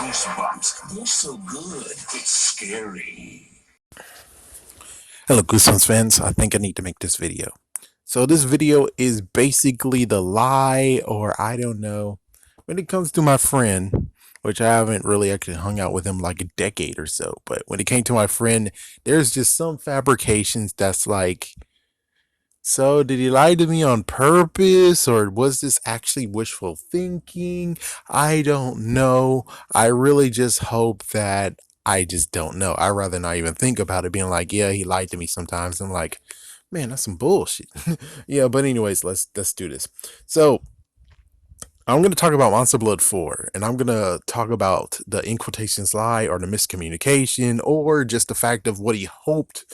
Goosebumps. They're so good. It's scary. Hello, Goosebumps fans. I think I need to make this video. So this video is basically the lie, or I don't know, when it comes to my friend, which I haven't really actually hung out with him like a decade or so. But when it came to my friend, there's just some fabrications that's like, so did he lie to me on purpose, or was this actually wishful thinking? I don't know. I really just hope that I just don't know. I'd rather not even think about it being like, yeah, he lied to me sometimes. I'm like, man, that's some bullshit. Yeah, but anyways, let's do this. So I'm gonna talk about Monster Blood 4, and I'm gonna talk about the in quotations lie or the miscommunication or just the fact of what he hoped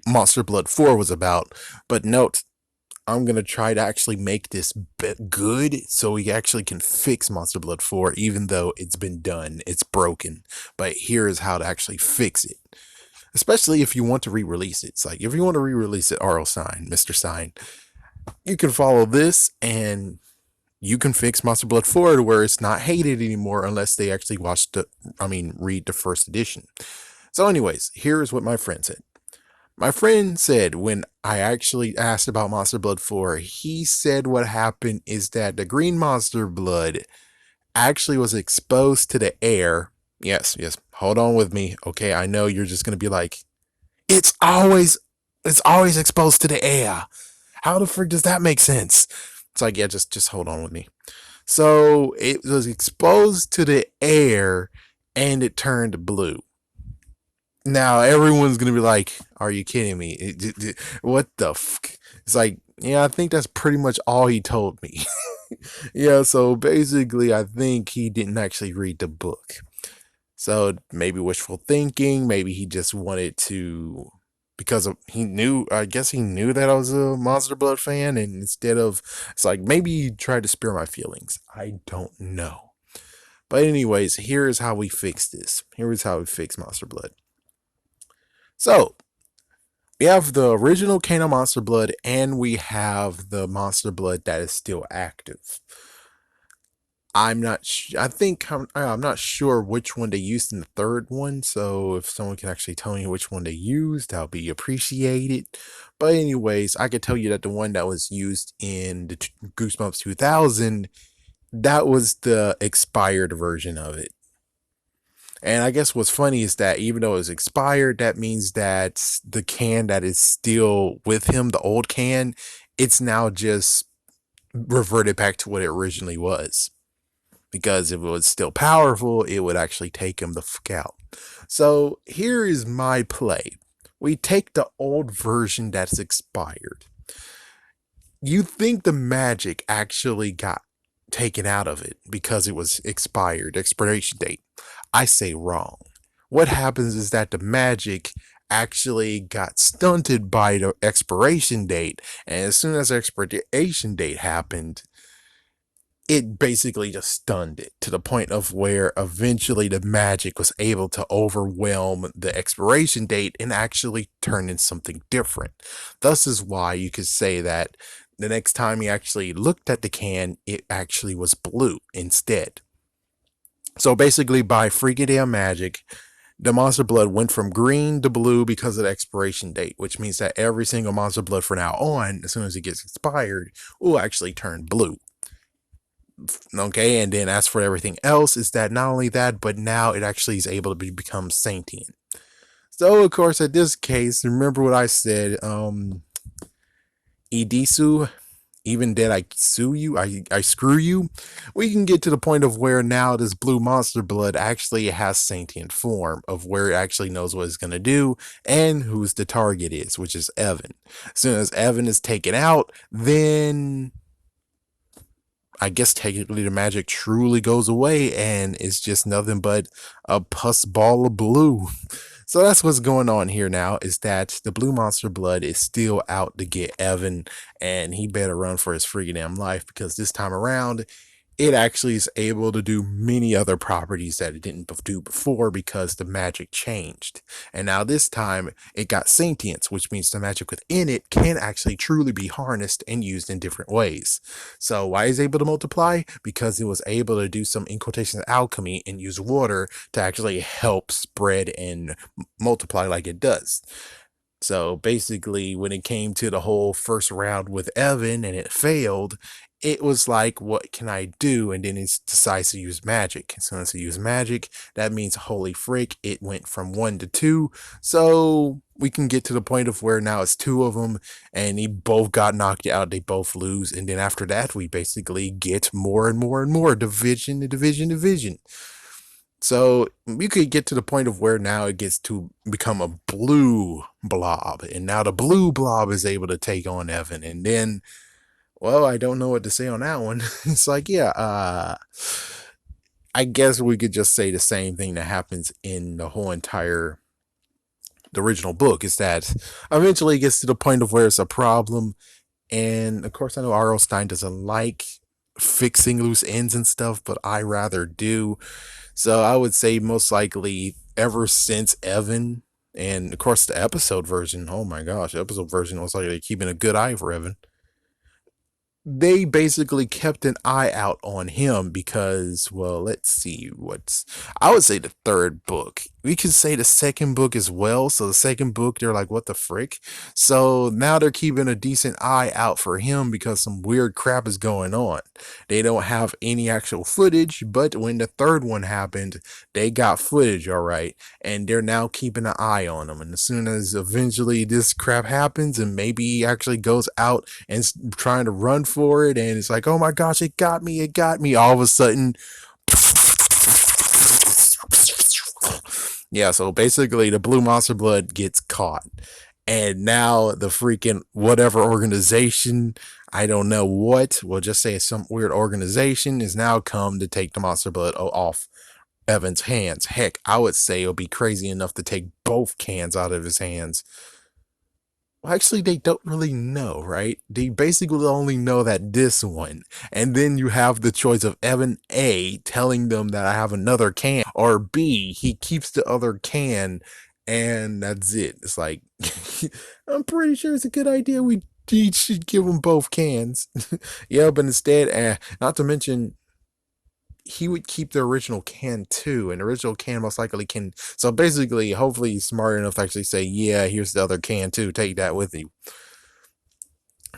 Monster Blood 4 was about. But note, I'm gonna try to actually make this bit good so we actually can fix Monster Blood 4, even though it's been done, it's broken. But here is how to actually fix it. Especially if you want to re-release it. It's like if you want to re-release it, RL Sign, Mr. Sign, you can follow this and you can fix Monster Blood 4 to where it's not hated anymore unless they actually read the first edition. So, anyways, here's what my friend said. My friend said when I actually asked about Monster Blood 4, he said what happened is that the green Monster Blood actually was exposed to the air. Yes, hold on with me. Okay, I know you're just gonna be like, it's always exposed to the air. How the frick does that make sense? It's like, yeah, just hold on with me. So it was exposed to the air and it turned blue. Now everyone's gonna be like, "Are you kidding me? What the fuck?" It's like, yeah, I think that's pretty much all he told me. Yeah, so basically, I think he didn't actually read the book. So maybe wishful thinking. Maybe he just wanted to, because he knew. I guess he knew that I was a Monster Blood fan, and instead of, it's like maybe he tried to spare my feelings. I don't know. But anyways, here is how we fix this. Here is how we fix Monster Blood. So we have the original Kano Monster Blood, and we have the Monster Blood that is still active. I'm not. I think I'm not sure which one they used in the third one. So if someone can actually tell me which one they used, that'll be appreciated. But anyways, I could tell you that the one that was used in the Goosebumps 2000, that was the expired version of it. And I guess what's funny is that even though it's expired, that means that the can that is still with him, the old can, it's now just reverted back to what it originally was. Because if it was still powerful, it would actually take him the fuck out. So here is my play. We take the old version that's expired. You think the magic actually got taken out of it because it was expired, expiration date. I say wrong. What happens is that the magic actually got stunted by the expiration date, and as soon as the expiration date happened, it basically just stunned it to the point of where eventually the magic was able to overwhelm the expiration date and actually turn into something different. Thus is why you could say that the next time he actually looked at the can, it actually was blue instead. So basically, by freaking damn magic, the Monster Blood went from green to blue because of the expiration date, which means that every single Monster Blood from now on, as soon as it gets expired, will actually turn blue. Okay, and then as for everything else, is that not only that, but now it actually is able to become sentient. So, of course, at this case, remember what I said, Idisu, even did I sue you, I screw you. We can get to the point of where now this blue Monster Blood actually has sentient form of where it actually knows what it's going to do and who's the target is, which is Evan. As soon as Evan is taken out, then I guess technically the magic truly goes away and it's just nothing but a pus ball of blue. So that's what's going on here now, is that the blue Monster Blood is still out to get Evan, and he better run for his freaking damn life, because this time around it actually is able to do many other properties that it didn't do before because the magic changed. And now this time it got sentience, which means the magic within it can actually truly be harnessed and used in different ways. So why is it able to multiply? Because it was able to do some, in quotations, alchemy and use water to actually help spread and multiply like it does. So basically, when it came to the whole first round with Evan and it failed, it was like, what can I do? And then it decides to use magic. And so once it use magic, that means holy frick, it went from 1 to 2. So we can get to the point of where now it's two of them, and they both got knocked out. They both lose, and then after that, we basically get more and more and more division, division, division. So we could get to the point of where now it gets to become a blue blob, and now the blue blob is able to take on Evan, and then, well, I don't know what to say on that one. It's like, yeah, I guess we could just say the same thing that happens in the whole entire the original book is that eventually it gets to the point of where it's a problem, and of course I know R.L. Stein doesn't like fixing loose ends and stuff, but I rather do. So I would say most likely ever since Evan, and of course the episode version, oh my gosh, the episode version was like keeping a good eye for Evan. They basically kept an eye out on him because, well, let's see what's, I would say the third book. We could say the second book as well. So the second book, they're like, what the frick? So now they're keeping a decent eye out for him because some weird crap is going on. They don't have any actual footage, but when the third one happened, they got footage, all right, and they're now keeping an eye on him. And as soon as eventually this crap happens and maybe he actually goes out and trying to run for it, and it's like, oh my gosh, it got me, it got me. All of a sudden, yeah. So basically, the blue monster blood gets caught, and now the freaking whatever organization, I don't know what, we'll just say it's some weird organization, is now come to take the monster blood off Evan's hands. Heck, I would say it'll be crazy enough to take both cans out of his hands. Well, actually, they don't really know, right? They basically only know that this one. And then you have the choice of Evan A telling them that I have another can, or B, he keeps the other can, and that's it. It's like, I'm pretty sure it's a good idea. We should give them both cans. Yeah, but instead, not to mention, he would keep the original can too, and the original can most likely can. So basically, hopefully, he's smart enough to actually say, "Yeah, here's the other can too. Take that with you."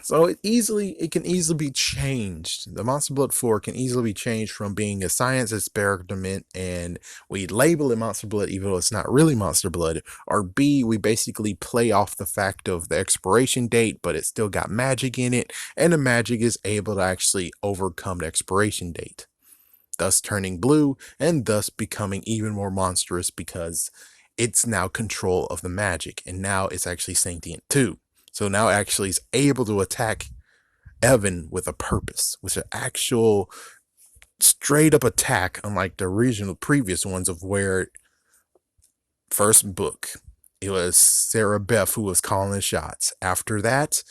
So it can easily be changed. The Monster Blood 4 can easily be changed from being a science experiment, and we label it Monster Blood even though it's not really Monster Blood, or B, we basically play off the fact of the expiration date, but it still got magic in it, and the magic is able to actually overcome the expiration date, thus turning blue and thus becoming even more monstrous because it's now control of the magic, and now it's actually sentient too. So now actually is able to attack Evan with a purpose, with an actual straight up attack, unlike the original previous ones of where first book it was Sarah Beth who was calling the shots. After that,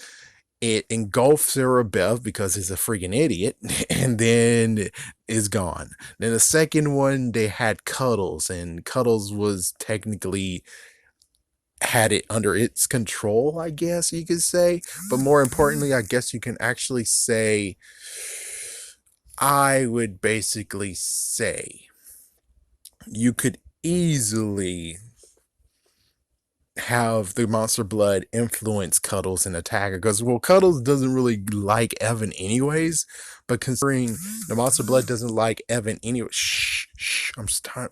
it engulfs Sarah Beth because he's a freaking idiot, and then is gone. Then the second one, they had Cuddles, and Cuddles was technically had it under its control, I guess you could say. But more importantly, I guess you can actually say, I would basically say, you could easily have the monster blood influence Cuddles and attack her, because, well, Cuddles doesn't really like Evan anyways, but considering the monster blood doesn't like Evan anyway, shh, I'm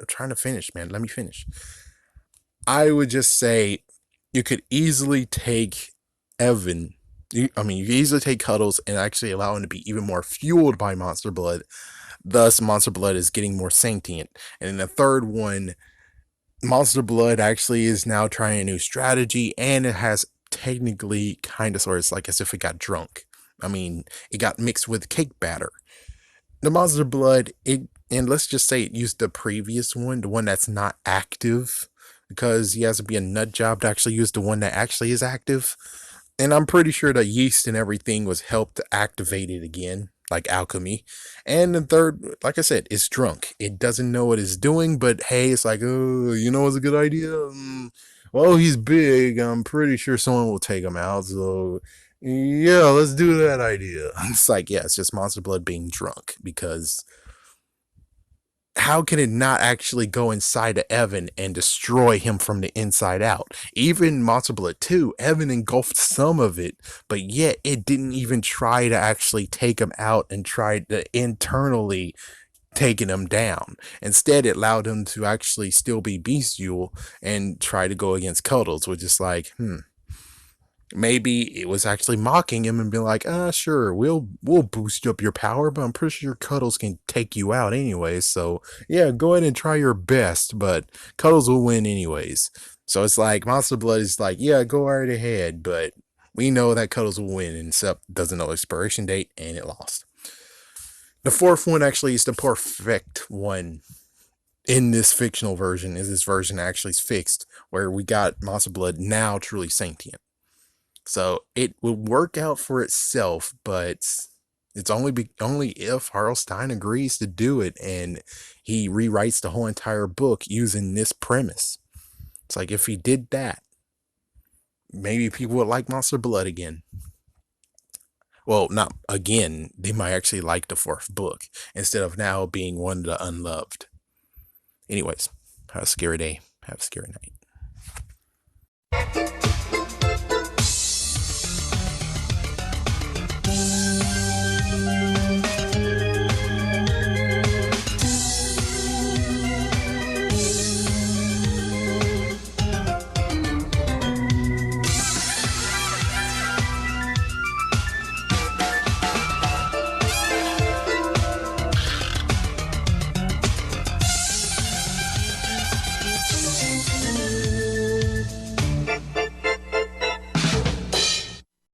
trying to finish, man, let me finish. I would just say you could easily take Evan, you could easily take Cuddles and actually allow him to be even more fueled by monster blood, thus monster blood is getting more sentient. And in the third one, Monster Blood actually is now trying a new strategy, and it has technically kind of sort of like as if it got drunk. It got mixed with cake batter. The Monster Blood, and let's just say it used the previous one, the one that's not active, because he has to be a nut job to actually use the one that actually is active. And I'm pretty sure the yeast and everything was helped to activate it again. like alchemy. And the third, like I said, it's drunk. It doesn't know what it's doing, but hey, it's like, oh, you know what's a good idea? Well, he's big. I'm pretty sure someone will take him out. So yeah, let's do that idea. It's like, yeah, it's just Monster Blood being drunk, because how can it not actually go inside of Evan and destroy him from the inside out? Even Monster Blood 2, Evan engulfed some of it, but yet it didn't even try to actually take him out and try to internally taking him down. Instead, it allowed him to actually still be bestial and try to go against Cuddles, which is like, maybe it was actually mocking him and being like, sure, we'll boost up your power, but I'm pretty sure Cuddles can take you out anyways. So yeah, go ahead and try your best, but Cuddles will win anyways. So it's like Monster Blood is like, yeah, go right ahead, but we know that Cuddles will win, and Sep doesn't know expiration date, and it lost. The fourth one actually is the perfect one in this fictional version. Is this version actually is fixed, where we got Monster Blood now truly sentient. So it will work out for itself, but it's only if Harlstein agrees to do it, and he rewrites the whole entire book using this premise. It's like, if he did that, maybe people would like Monster Blood again. Well, not again. They might actually like the fourth book instead of now being one of the unloved. Anyways, have a scary day. Have a scary night.